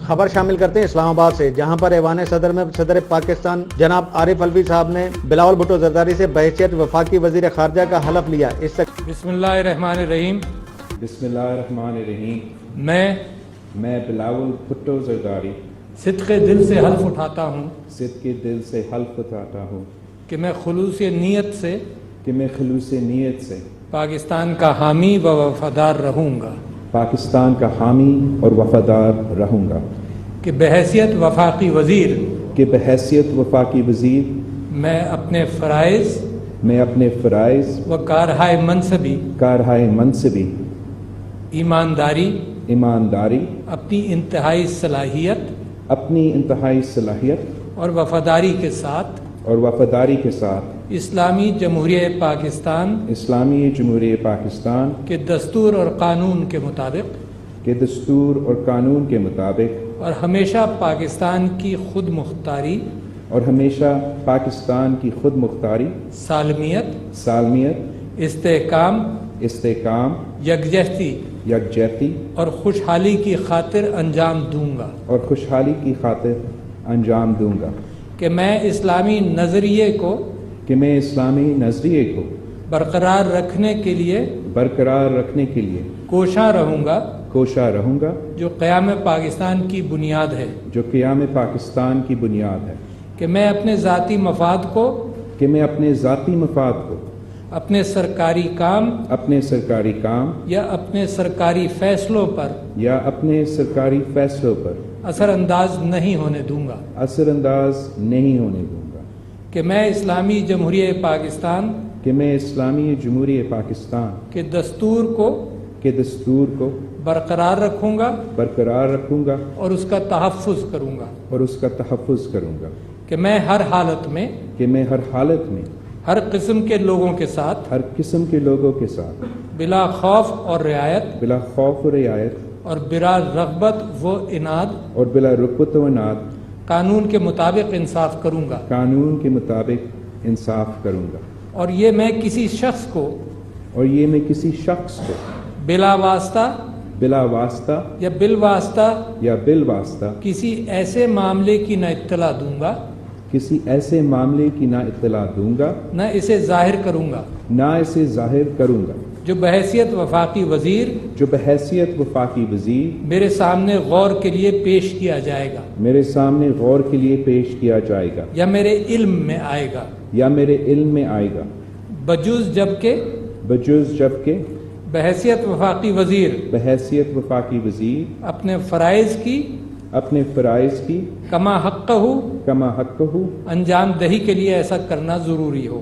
خبر شامل کرتے ہیں اسلام آباد سے، جہاں پر ایوان صدر میں صدر پاکستان جناب عارف الوی صاحب نے بلاول بھٹو زرداری سے بحیثیت وفاقی وزیر خارجہ کا حلف لیا۔ اس سے بسم اللہ الرحمن الرحیم۔ بسم اللہ الرحمن الرحیم۔ میں بلاول بھٹو زرداری صدق دل سے حلف اٹھاتا ہوں صدق دل سے حلف اٹھاتا ہوں کہ میں خلوص نیت سے پاکستان کا حامی و وفادار رہوں گا، پاکستان کا حامی اور وفادار رہوں گا، کہ بحیثیت وفاقی وزیر میں اپنے فرائض و کارہائے منصبی ایمانداری اپنی انتہائی صلاحیت اور وفاداری کے ساتھ اسلامی جمہوریہ پاکستان کے دستور اور قانون کے مطابق اور ہمیشہ پاکستان کی خود مختاری سالمیت استحکام یکجہتی اور خوشحالی کی خاطر انجام دوں گا، کہ میں اسلامی نظریے کو برقرار رکھنے کے لیے کوشاں رہوں گا، جو قیام پاکستان کی بنیاد ہے، کہ میں اپنے ذاتی مفاد کو اپنے سرکاری کام یا اپنے سرکاری فیصلوں پر اثر انداز نہیں ہونے دوں گا، کہ میں اسلامی جمہوریہ پاکستان کے دستور کو برقرار رکھوں گا اور اس کا تحفظ کروں گا، کہ میں ہر حالت میں ہر قسم کے لوگوں کے ساتھ بلا خوف اور رعایت اور بلا رغبت و عناد قانون کے مطابق انصاف کروں گا، اور یہ میں کسی شخص کو بلا واسطہ یا بالواسطہ کسی ایسے معاملے کی نہ اطلاع دوں گا نہ اسے ظاہر کروں گا، جو بحیثیت وفاقی وزیر میرے سامنے غور کے لیے پیش کیا جائے گا یا میرے علم میں آئے گا، بجوز جبکہ بحیثیت وفاقی وزیر اپنے فرائض کی کما حق ہو انجام دہی کے لیے ایسا کرنا ضروری ہو،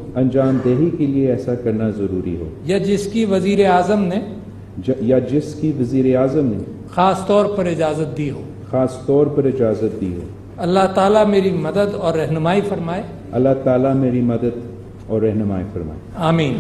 یا جس کی وزیر اعظم نے خاص طور پر اجازت دی ہو۔ اللہ تعالیٰ میری مدد اور رہنمائی فرمائے۔ آمین۔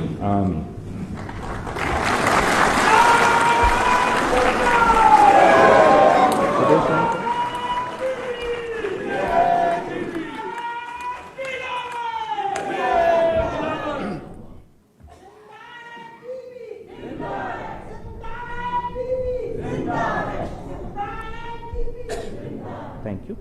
Thank you.